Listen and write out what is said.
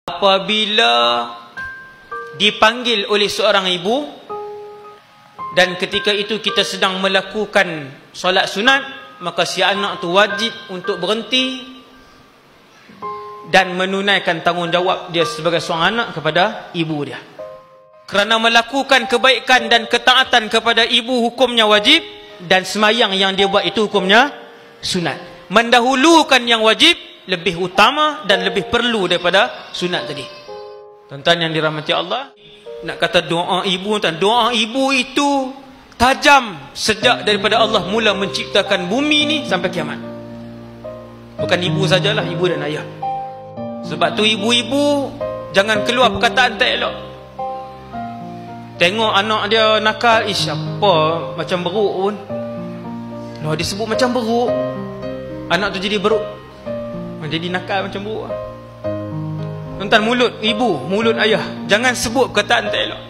Apabila dipanggil oleh seorang ibu dan ketika itu kita sedang melakukan solat sunat, maka si anak tu wajib untuk berhenti dan menunaikan tanggungjawab dia sebagai seorang anak kepada ibu dia. Kerana melakukan kebaikan dan ketaatan kepada ibu hukumnya wajib, dan semayang yang dia buat itu hukumnya sunat. Mendahulukan yang wajib lebih utama dan lebih perlu daripada sunat tadi. Tuan-tuan yang dirahmati Allah, nak kata doa ibu, doa ibu itu tajam sejak daripada Allah mula menciptakan bumi ni sampai kiamat. Bukan ibu sajalah, ibu dan ayah. Sebab tu ibu-ibu jangan keluar perkataan tak elok. Tengok anak dia nakal, apa macam beruk pun. Kalau disebut macam beruk, anak tu jadi beruk, jadi nakal macam beruk. Tuan-tuan, mulut ibu, mulut ayah, jangan sebut perkataan tak elok.